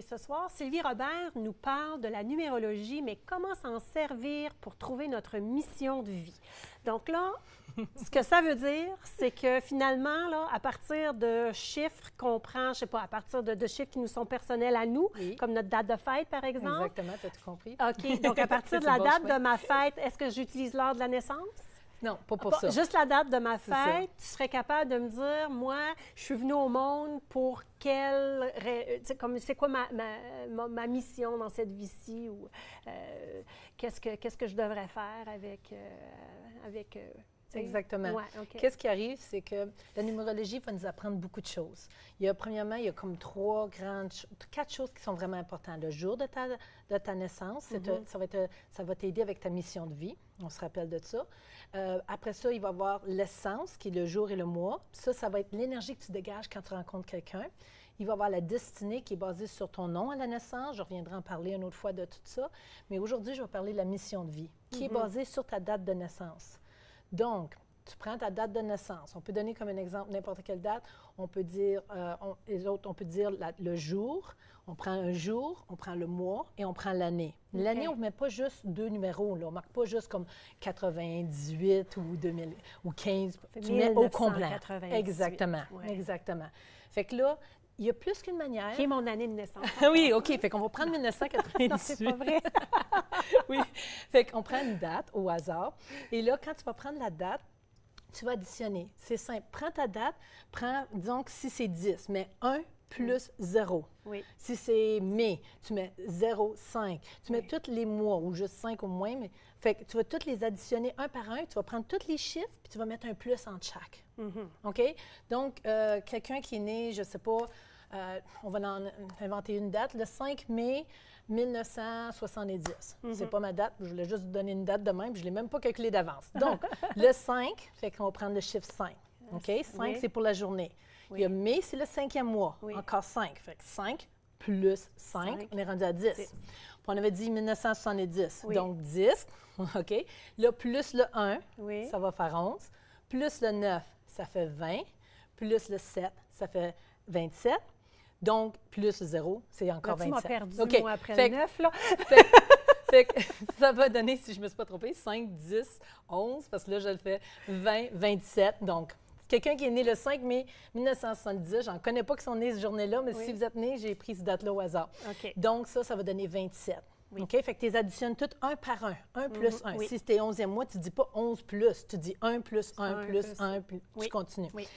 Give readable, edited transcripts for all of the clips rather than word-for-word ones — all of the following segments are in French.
ce soir, Sylvie Robert nous parle de la numérologie, mais comment s'en servir pour trouver notre mission de vie. Donc là, ce que ça veut dire, c'est que finalement, là, à partir de chiffres qu'on prend, je ne sais pas, à partir de chiffres qui nous sont personnels à nous, Oui. comme notre date de fête, par exemple. Exactement, tu as tout compris. OK, donc à partir de la date de ma fête, est-ce que j'utilise l'heure de la naissance? Non, pas pour ça. Juste la date de ma C'est ça. fête, tu serais capable de me dire, moi, je suis venue au monde pour quelle... comme c'est quoi ma mission dans cette vie-ci ou qu'est-ce que je devrais faire avec Exactement. Ouais, OK. Qu'est-ce qui arrive, c'est que la numérologie va nous apprendre beaucoup de choses. Premièrement, il y a comme quatre choses qui sont vraiment importantes. Le jour de ta naissance, ça va t'aider avec ta mission de vie. On se rappelle de ça. Après ça, il va y avoir l'essence, qui est le jour et le mois. Ça va être l'énergie que tu dégages quand tu rencontres quelqu'un. Il va y avoir la destinée qui est basée sur ton nom à la naissance. Je reviendrai en parler une autre fois de tout ça. Mais aujourd'hui, je vais parler de la mission de vie, qui est basée sur ta date de naissance. Donc, tu prends ta date de naissance. On peut donner comme un exemple n'importe quelle date. On peut dire, on peut dire le jour. On prend un jour, on prend le mois et on prend l'année. Okay. L'année, on ne met pas juste deux numéros. Là. On ne marque pas juste comme 98 ou 2000 ou 15. Tu mets au complet. Exactement. Ouais. Exactement. Fait que là, il y a plus qu'une manière. Qui est mon année de naissance. Oui, OK. Fait qu'on va prendre 1998. Non, c'est pas vrai. Oui. Fait qu'on prend une date au hasard. Et là, quand tu vas prendre la date, tu vas additionner. C'est simple. Prends ta date, disons que si c'est 10, mets 1 plus 0. Oui. Si c'est mai, tu mets 0, 5. Tu mets tous les mois, ou juste 5 au moins. Fait que tu vas tous les additionner un par un. Tu vas prendre tous les chiffres, puis tu vas mettre un plus entre chaque. OK? Donc, quelqu'un qui est né, je ne sais pas, on va en inventer une date, le 5 mai 1970. C'est pas ma date, je voulais juste vous donner une date de même, puis je ne l'ai même pas calculé d'avance. Donc, le 5, fait qu'on va prendre le chiffre 5. OK? 5, oui. c'est pour la journée. Oui. Il y a mai, c'est le 5e mois. Oui. Encore 5. Fait que 5 plus 5, on est rendu à 10. Puis on avait dit 1970. Oui. Donc, 10. OK? Là, plus le 1, Oui. ça va faire 11. Plus le 9, ça fait 20. Plus le 7, ça fait 27. Donc, plus 0, c'est encore Là, 27. tu m'as perdu, OK. moi, après Fait le 9, là. Fait que ça va donner, si je ne me suis pas trompée, 5, 10, 11, parce que là, je le fais 20, 27. Donc, quelqu'un qui est né le 5 mai 1970, j'en connais pas qui sont nés cette journée-là, mais si vous êtes né, j'ai pris cette date-là au hasard. OK. Donc, ça va donner 27. Oui. OK? Fait que tu les additionnes toutes un par un, 1 plus 1. Oui. Si c'était 11e mois, tu ne dis pas 11 plus, tu dis 1 plus 1 plus 1 plus, Oui. tu continues. Oui.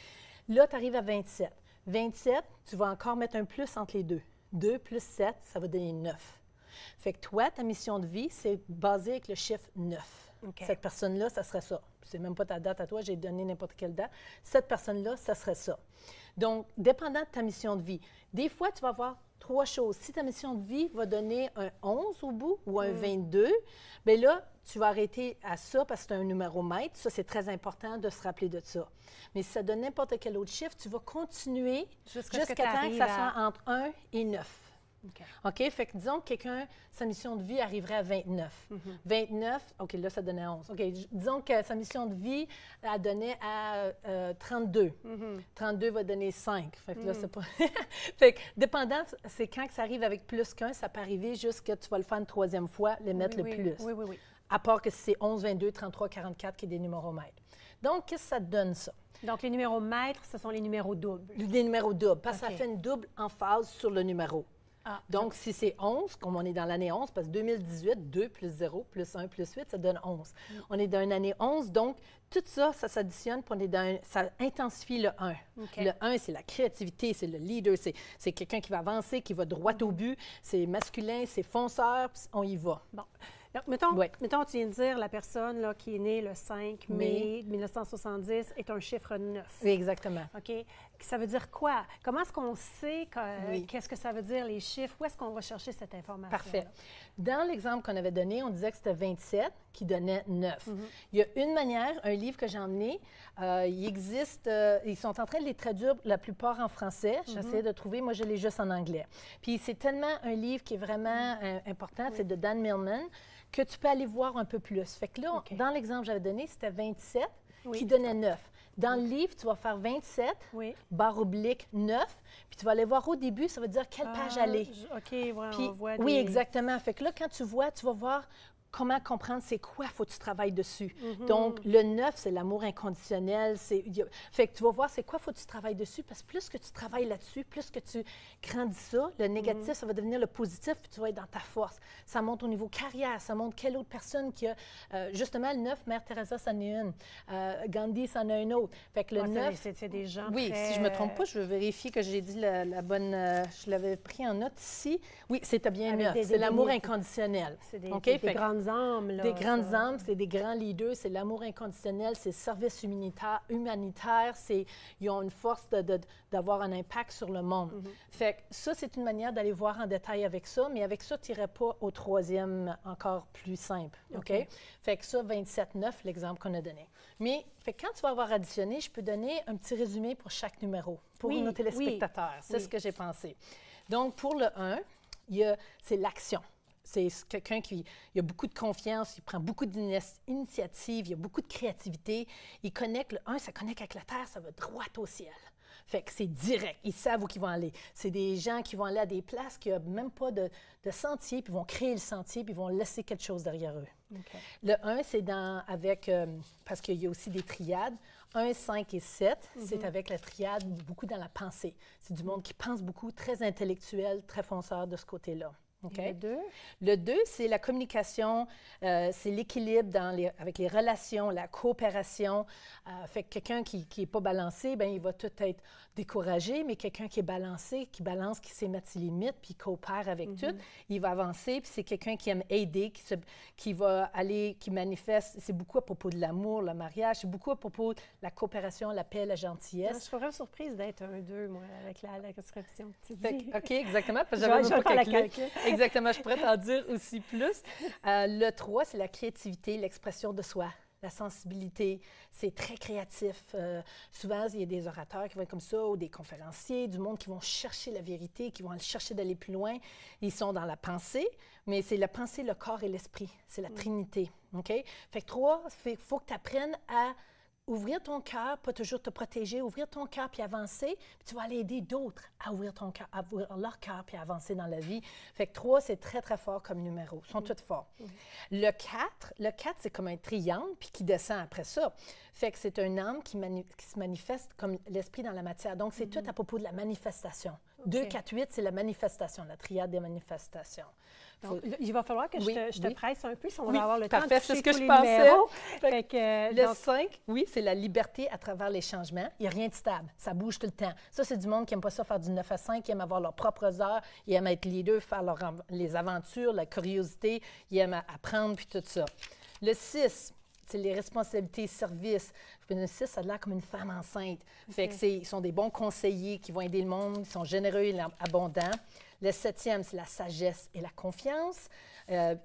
Là, tu arrives à 27. 27, tu vas encore mettre un plus entre les deux. 2 plus 7, ça va donner 9. Fait que toi, ta mission de vie, c'est basé avec le chiffre 9. OK. Cette personne-là, ça serait ça. C'est même pas ta date à toi, j'ai donné n'importe quelle date. Cette personne-là, ça serait ça. Donc, dépendant de ta mission de vie, des fois, tu vas avoir 3 choses. Si ta mission de vie va donner un 11 au bout ou un 22, bien là, tu vas arrêter à ça parce que c'est un numéro maître. Ça, c'est très important de se rappeler de ça. Mais si ça donne n'importe quel autre chiffre, tu vas continuer jusqu'à temps que ça soit entre 1 et 9. OK? Fait que disons que quelqu'un, sa mission de vie arriverait à 29. 29, OK, là, ça donnait 11. OK, disons que sa mission de vie, elle donnait à 32. 32 va donner 5. Fait que là, c'est pas... Fait que, dépendant, c'est quand que ça arrive avec plus qu'un, ça peut arriver jusqu'à tu vas le faire une 3e fois, le mettre le plus. Oui, oui, oui. À part que c'est 11, 22, 33, 44 qui est des numéros maîtres. Donc, qu'est-ce que ça te donne, ça? Donc, les numéros maîtres, ce sont les numéros doubles. Les numéros doubles, parce que OK. ça fait une double emphase sur le numéro. Ah, Donc, si c'est 11, comme on est dans l'année 11, parce que 2018, 2 plus 0 plus 1 plus 8, ça donne 11. On est dans une année 11, donc tout ça, ça s'additionne, puis ça intensifie le 1. OK. Le 1, c'est la créativité, c'est le leader, c'est quelqu'un qui va avancer, qui va droit au but, c'est masculin, c'est fonceur, puis on y va. Bon. Donc, mettons, Ouais. mettons, tu viens de dire la personne là, qui est née le 5 mai 1970 est un chiffre 9. Oui, exactement. OK? Ça veut dire quoi? Comment est-ce qu'on sait Oui. qu'est-ce que ça veut dire, les chiffres? Où est-ce qu'on va chercher cette information? Parfait. Dans l'exemple qu'on avait donné, on disait que c'était 27 qui donnait 9. Il y a une manière, un livre que j'ai emmené, il existe, ils sont en train de les traduire la plupart en français. J'essaie de trouver, moi je l'ai juste en anglais. Puis c'est tellement un livre qui est vraiment important, c'est de Dan Millman, que tu peux aller voir un peu plus. Fait que là, dans l'exemple que j'avais donné, c'était 27 qui donnait 9. Dans le livre, tu vas faire 27, Oui. barre oblique 9, puis tu vas aller voir au début, ça va te dire quelle page aller. OK, ouais, Puis, on voit oui, des... exactement. Fait que là, quand tu vois, tu vas voir comment comprendre c'est quoi, faut que tu travailles dessus. Mm-hmm. Donc, le 9, c'est l'amour inconditionnel. Fait que tu vas voir c'est quoi, faut que tu travailles dessus, parce que plus que tu travailles là-dessus, plus que tu grandis ça, le négatif, Mm-hmm. ça va devenir le positif, puis tu vas être dans ta force. Ça monte au niveau carrière, ça montre quelle autre personne qui a... justement, le 9, Mère Teresa, c'en est une. Gandhi, c'en a un autre. Fait que le 9... C'est des gens Oui, très... si je ne me trompe pas, je veux vérifier que j'ai dit la bonne... je l'avais pris en note ici. Oui, c'était bien Avec 9. C'est l'amour des- inconditionnel. C'est des, OK? des Fait que grandes âmes, là. des grandes ça. âmes, c'est des grands leaders, c'est l'amour inconditionnel, c'est le service humanitaire, ils ont une force d'avoir un impact sur le monde. Fait que ça, c'est une manière d'aller voir en détail avec ça, mais avec ça, tu n'irais pas au troisième encore plus simple. OK? Fait que ça, 27,9, l'exemple qu'on a donné. Mais fait que quand tu vas avoir additionné, je peux donner un petit résumé pour chaque numéro, pour Oui, nos téléspectateurs. oui, C'est oui. ce que j'ai pensé. Donc, pour le 1, c'est l'action. C'est quelqu'un qui a beaucoup de confiance, il prend beaucoup d'initiatives, il a beaucoup de créativité. Il connecte, le 1, ça connecte avec la terre, ça va droit au ciel. Fait que c'est direct, ils savent où ils vont aller. C'est des gens qui vont aller à des places qui n'ont même pas de sentier, puis ils vont créer le sentier, puis ils vont laisser quelque chose derrière eux. OK. Le 1, c'est parce qu'il y a aussi des triades. 1, 5 et 7, c'est avec la triade beaucoup dans la pensée. C'est du monde qui pense beaucoup, très intellectuel, très fonceur de ce côté-là. OK? Le 2? Le 2, c'est la communication, c'est l'équilibre avec les relations, la coopération. Fait que quelqu'un qui n'est pas balancé, bien, il va tout être découragé, mais quelqu'un qui est balancé, qui sait mettre ses limites, puis coopère avec tout, il va avancer. Puis c'est quelqu'un qui aime aider, qui va aller, qui manifeste. C'est beaucoup à propos de l'amour, le mariage, c'est beaucoup à propos de la coopération, la paix, la gentillesse. Je suis vraiment surprise d'être un 2, moi, avec la description. OK, exactement. Parce que Je vais j'avais faire pas la calculé. calcul. Exactement, je pourrais t'en dire aussi plus. Le 3, c'est la créativité, l'expression de soi, la sensibilité. C'est très créatif. Souvent, il y a des orateurs qui vont être comme ça, ou des conférenciers, du monde qui vont chercher la vérité, qui vont aller chercher d'aller plus loin. Ils sont dans la pensée, mais c'est la pensée, le corps et l'esprit. C'est la Trinité. OK? Fait que 3, il faut que tu apprennes à ouvrir ton cœur, pas toujours te protéger, ouvrir ton cœur puis avancer, puis tu vas aller aider d'autres à ouvrir ton cœur, à ouvrir leur cœur puis à avancer dans la vie. Fait que 3, c'est très, très fort comme numéro. Ils sont tous forts. Le 4, c'est comme un triangle puis qui descend après ça. Fait que c'est un âme qui se manifeste comme l'esprit dans la matière. Donc, c'est tout à propos de la manifestation. 2, 4, 8, c'est la manifestation, la triade des manifestations. Donc, il va falloir que je te presse un peu si on va avoir le temps de parfait, toucher c'est ce que tous je les pensais. numéros. Fait le Donc, 5, oui, c'est la liberté à travers les changements. Il n'y a rien de stable. Ça bouge tout le temps. Ça, c'est du monde qui n'aime pas ça faire du 9 à 5, qui aime avoir leurs propres heures, ils aiment être leader, faire les aventures, la curiosité, ils aiment apprendre, puis tout ça. Le 6, c'est les responsabilités, services. Le 6, ça a l'air comme une femme enceinte. Fait que ils sont des bons conseillers qui vont aider le monde, ils sont généreux et abondants. Le 7e, c'est la sagesse et la confiance.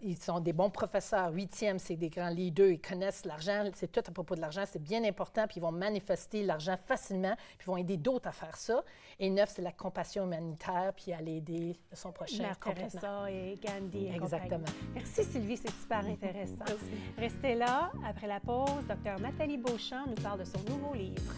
Ils sont des bons professeurs. 8e, c'est des grands leaders. Ils connaissent l'argent. C'est tout à propos de l'argent. C'est bien important. Puis ils vont manifester l'argent facilement. Puis ils vont aider d'autres à faire ça. Et 9, c'est la compassion humanitaire. Puis aller aider son prochain Mère complètement. Teresa et Gandhi. Et Exactement. compagnie. Merci Sylvie, c'est super intéressant. Restez là. Après la pause, Dr Nathalie Beauchamp nous parle de son nouveau livre.